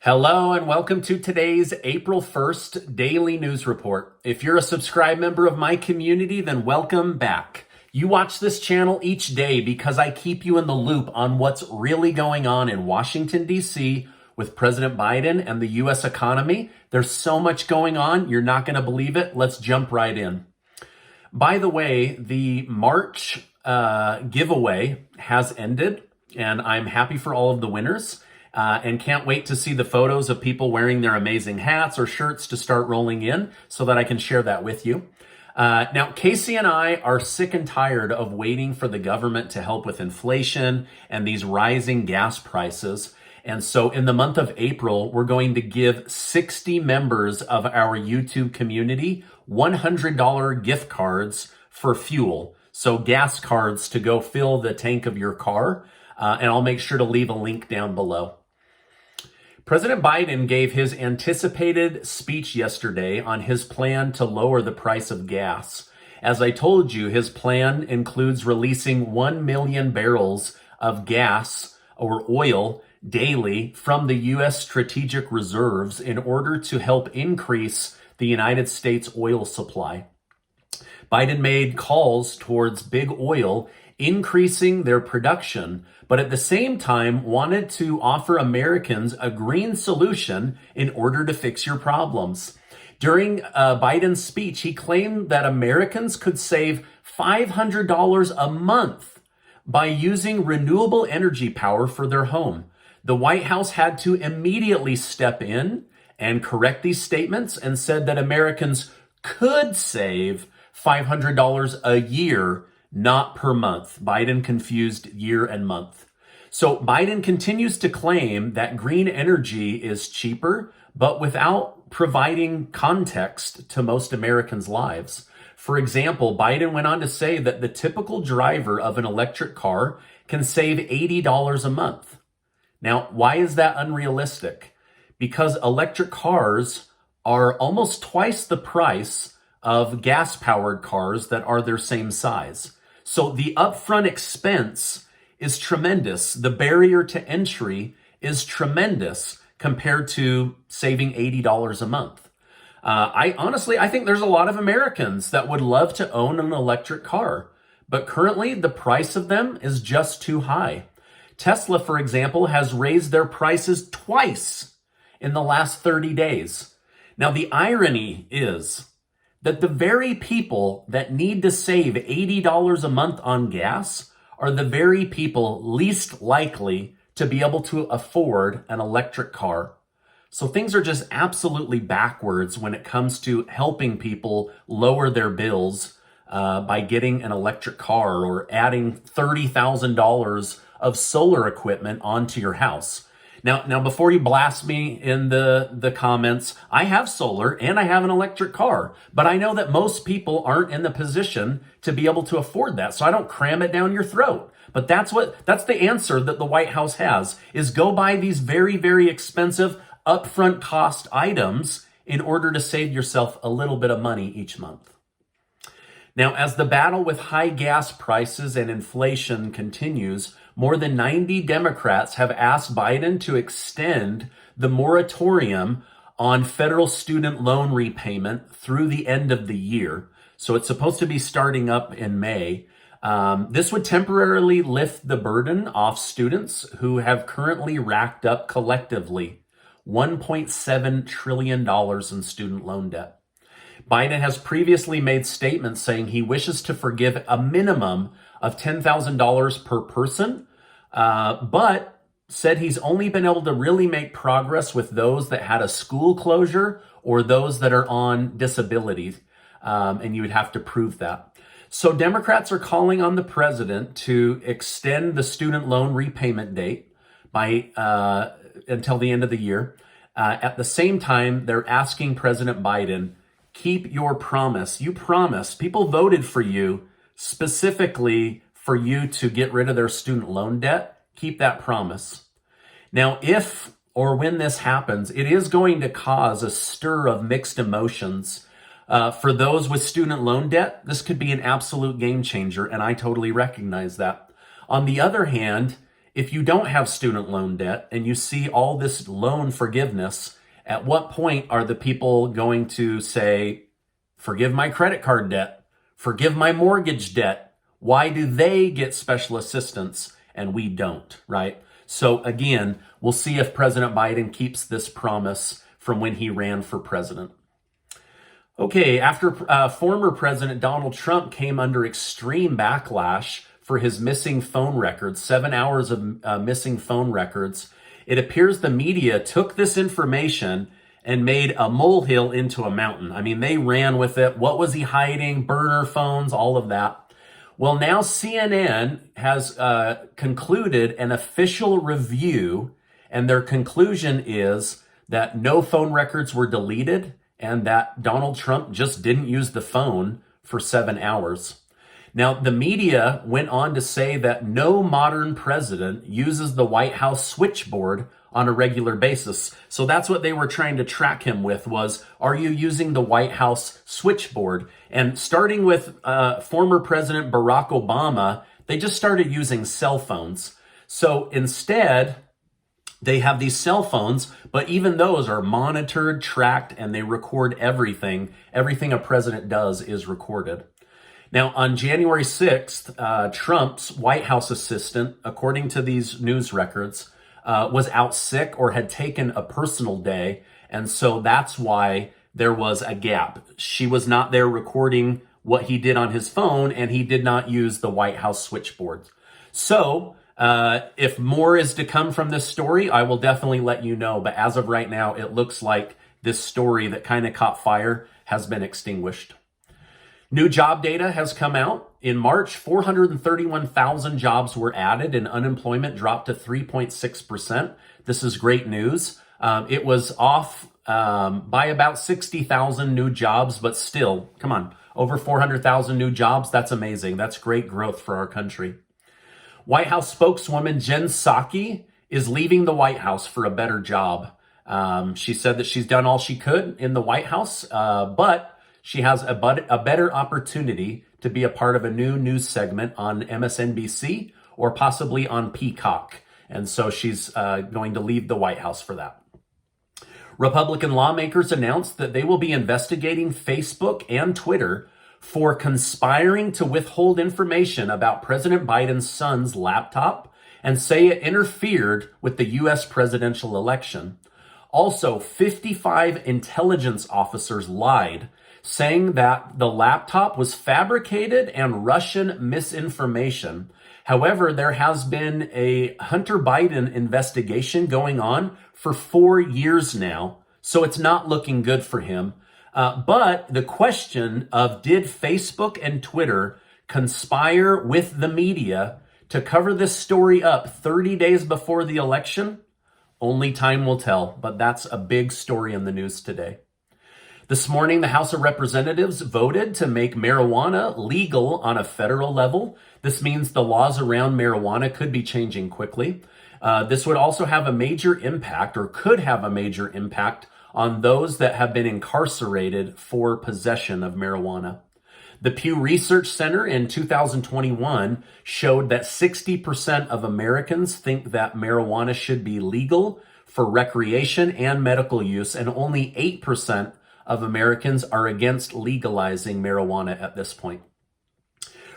Hello and welcome to today's April 1st Daily News Report. If you're a subscribed member of my community, then welcome back. You watch this channel each day because I keep you in the loop on what's really going on in Washington, D.C. with President Biden and the U.S. economy. There's so much going on, you're not going to believe it. Let's jump right in. By the way, the March giveaway has ended, and I'm happy for all of the winners. And can't wait to see the photos of people wearing their amazing hats or shirts to start rolling in so that I can share that with you. Now, Casey and I are sick and tired of waiting for the government to help with inflation and these rising gas prices. And so in the month of April, we're going to give 60 members of our YouTube community $100 gift cards for fuel. So gas cards to go fill the tank of your car. And I'll make sure to leave a link down below. President Biden gave his anticipated speech yesterday on his plan to lower the price of gas. As I told you, his plan includes releasing 1 million barrels of gas or oil daily from the U.S. strategic reserves in order to help increase the United States oil supply. Biden made calls towards big oil increasing their production, but at the same time wanted to offer Americans a green solution in order to fix your problems. During Biden's speech, he claimed that Americans could save $500 a month by using renewable energy power for their home. The White House had to immediately step in and correct these statements and said that Americans could save $500 a year, not per month. Biden confused year and month. So Biden continues to claim that green energy is cheaper, but without providing context to most Americans' lives. For example, Biden went on to say that the typical driver of an electric car can save $80 a month. Now, why is that unrealistic? Because electric cars are almost twice the price of gas-powered cars that are their same size. So the upfront expense is tremendous. The barrier to entry is tremendous compared to saving $80 a month. I think there's a lot of Americans that would love to own an electric car, but currently the price of them is just too high. Tesla, for example, has raised their prices twice in the last 30 days. Now, the irony is that the very people that need to save $80 a month on gas are the very people least likely to be able to afford an electric car. So things are just absolutely backwards when it comes to helping people lower their bills by getting an electric car or adding $30,000 of solar equipment onto your house. Now, before you blast me in the comments, I have solar and I have an electric car, but I know that most people aren't in the position to be able to afford that. So I don't cram it down your throat. But that's the answer that the White House has, is go buy these very, very expensive upfront cost items in order to save yourself a little bit of money each month. Now, as the battle with high gas prices and inflation continues, more than 90 Democrats have asked Biden to extend the moratorium on federal student loan repayment through the end of the year. So it's supposed to be starting up in May. This would temporarily lift the burden off students who have currently racked up collectively $1.7 trillion in student loan debt. Biden has previously made statements saying he wishes to forgive a minimum of $10,000 per person, but said he's only been able to really make progress with those that had a school closure or those that are on disability, and you would have to prove that. So Democrats are calling on the president to extend the student loan repayment date by until the end of the year. At the same time, they're asking President Biden, keep your promise. You promised. People voted for you specifically for you to get rid of their student loan debt. Keep that promise. Now, if or when this happens, it is going to cause a stir of mixed emotions. For those with student loan debt, this could be an absolute game changer, and I totally recognize that. On the other hand, if you don't have student loan debt and you see all this loan forgiveness, at what point are the people going to say, forgive my credit card debt, forgive my mortgage debt? Why do they get special assistance and we don't, right? So again, we'll see if President Biden keeps this promise from when he ran for president. Okay, after former President Donald Trump came under extreme backlash for his missing phone records, 7 hours of missing phone records, it appears the media took this information and made a molehill into a mountain. I mean, they ran with it. What was he hiding? Burner phones, all of that. Well, now CNN has concluded an official review, and their conclusion is that no phone records were deleted and that Donald Trump just didn't use the phone for 7 hours. Now, the media went on to say that no modern president uses the White House switchboard on a regular basis. So that's what they were trying to track him with was, are you using the White House switchboard? And starting with former President Barack Obama, they just started using cell phones. So instead, they have these cell phones, but even those are monitored, tracked, and they record everything. Everything a president does is recorded. Now, on January 6th, Trump's White House assistant, according to these news records, was out sick or had taken a personal day. And so that's why there was a gap. She was not there recording what he did on his phone, and he did not use the White House switchboard. So if more is to come from this story, I will definitely let you know. But as of right now, it looks like this story that kind of caught fire has been extinguished. New job data has come out. In March, 431,000 jobs were added and unemployment dropped to 3.6%. This is great news. It was off by about 60,000 new jobs, but still, come on, over 400,000 new jobs. That's amazing. That's great growth for our country. White House spokeswoman Jen Psaki is leaving the White House for a better job. She said that she's done all she could in the White House, but she has a better opportunity to be a part of a new news segment on MSNBC or possibly on Peacock. And so she's going to leave the White House for that. Republican lawmakers announced that they will be investigating Facebook and Twitter for conspiring to withhold information about President Biden's son's laptop and say it interfered with the U.S. presidential election. Also, 55 intelligence officers lied, saying that the laptop was fabricated and Russian misinformation. However, there has been a Hunter Biden investigation going on for 4 years now, so it's not looking good for him. But the question of did Facebook and Twitter conspire with the media to cover this story up 30 days before the election? Only time will tell, but that's a big story in the news today. This morning, the House of Representatives voted to make marijuana legal on a federal level. This means the laws around marijuana could be changing quickly. This would also have a major impact, or could have a major impact, on those that have been incarcerated for possession of marijuana. The Pew Research Center in 2021 showed that 60% of Americans think that marijuana should be legal for recreation and medical use, and only 8% of Americans are against legalizing marijuana at this point.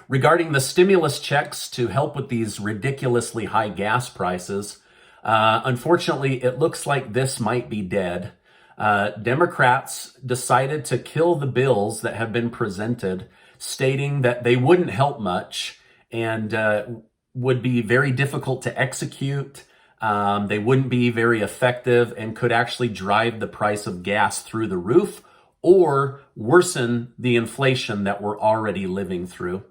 Regarding the stimulus checks to help with these ridiculously high gas prices, unfortunately, it looks like this might be dead. Democrats decided to kill the bills that have been presented, stating that they wouldn't help much and would be very difficult to execute. They wouldn't be very effective and could actually drive the price of gas through the roof or worsen the inflation that we're already living through.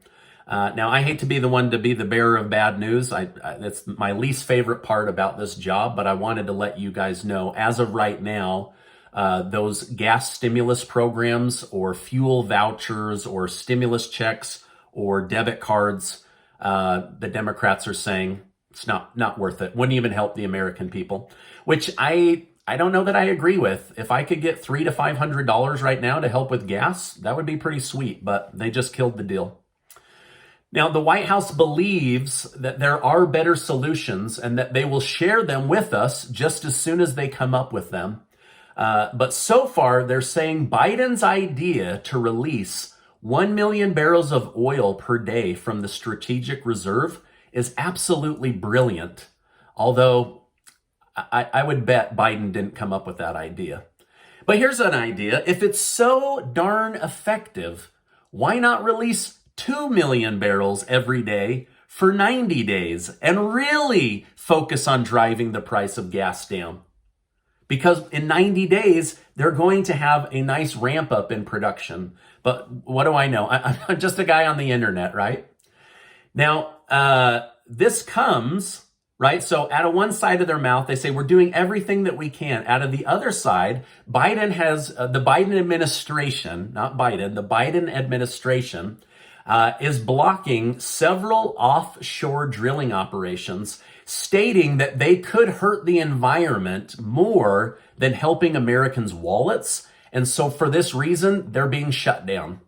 Now, I hate to be the one to be the bearer of bad news. That's my least favorite part about this job, but I wanted to let you guys know, as of right now, those gas stimulus programs or fuel vouchers or stimulus checks or debit cards, the Democrats are saying it's not worth it. Wouldn't even help the American people, which I don't know that I agree with. If I could get $300 to $500 right now to help with gas, that would be pretty sweet, but they just killed the deal. Now, the White House believes that there are better solutions and that they will share them with us just as soon as they come up with them. But so far, they're saying Biden's idea to release 1 million barrels of oil per day from the strategic reserve is absolutely brilliant. Although I would bet Biden didn't come up with that idea. But here's an idea. If it's so darn effective, why not release 2 million barrels every day for 90 days and really focus on driving the price of gas down? Because in 90 days, they're going to have a nice ramp up in production. But what do I know? I'm just a guy on the internet, right? Now, this comes, right? So out of one side of their mouth, they say, we're doing everything that we can. Out of the other side, Biden has, the Biden administration, not Biden, the Biden administration is blocking several offshore drilling operations, stating that they could hurt the environment more than helping Americans' wallets. And so for this reason, they're being shut down.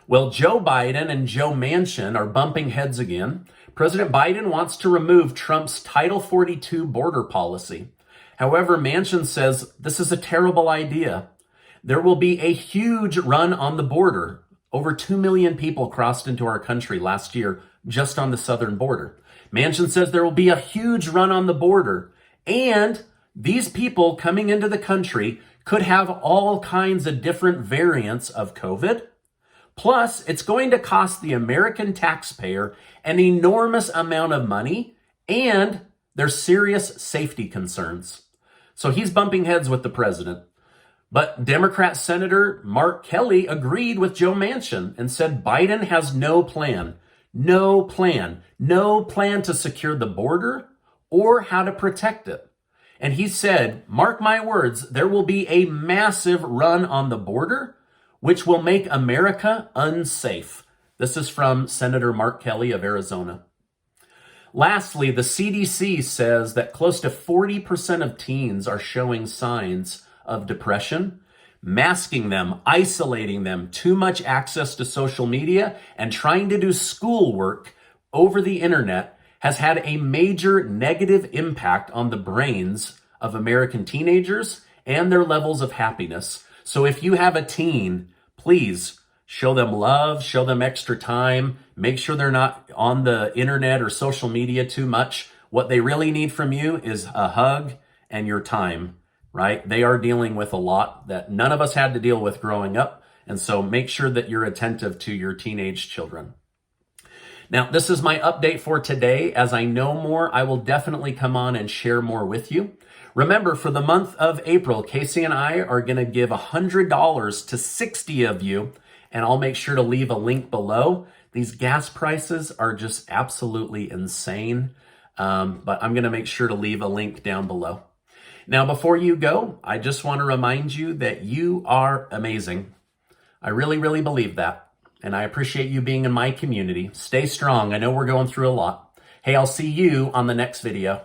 Well, Joe Biden and Joe Manchin are bumping heads again. President Biden wants to remove Trump's Title 42 border policy. However, Manchin says this is a terrible idea. There will be a huge run on the border. Over 2 million people crossed into our country last year just on the southern border. Manchin says there will be a huge run on the border, and these people coming into the country could have all kinds of different variants of COVID. Plus, it's going to cost the American taxpayer an enormous amount of money, and there's serious safety concerns. So he's bumping heads with the president. But Democrat Senator Mark Kelly agreed with Joe Manchin and said Biden has no plan to secure the border or how to protect it. And he said, mark my words, there will be a massive run on the border, which will make America unsafe. This is from Senator Mark Kelly of Arizona. Lastly, the CDC says that close to 40% of teens are showing signs of depression. Masking them, isolating them, too much access to social media, and trying to do schoolwork over the internet has had a major negative impact on the brains of American teenagers and their levels of happiness. So if you have a teen, please show them love, show them extra time, make sure they're not on the internet or social media too much. What they really need from you is a hug and your time. Right? They are dealing with a lot that none of us had to deal with growing up. And so make sure that you're attentive to your teenage children. Now, this is my update for today. As I know more, I will definitely come on and share more with you. Remember, for the month of April, Casey and I are going to give $100 to 60 of you, and I'll make sure to leave a link below. These gas prices are just absolutely insane, but I'm going to make sure to leave a link down below. Now, before you go, I just want to remind you that you are amazing. I really, really believe that. And I appreciate you being in my community. Stay strong. I know we're going through a lot. Hey, I'll see you on the next video.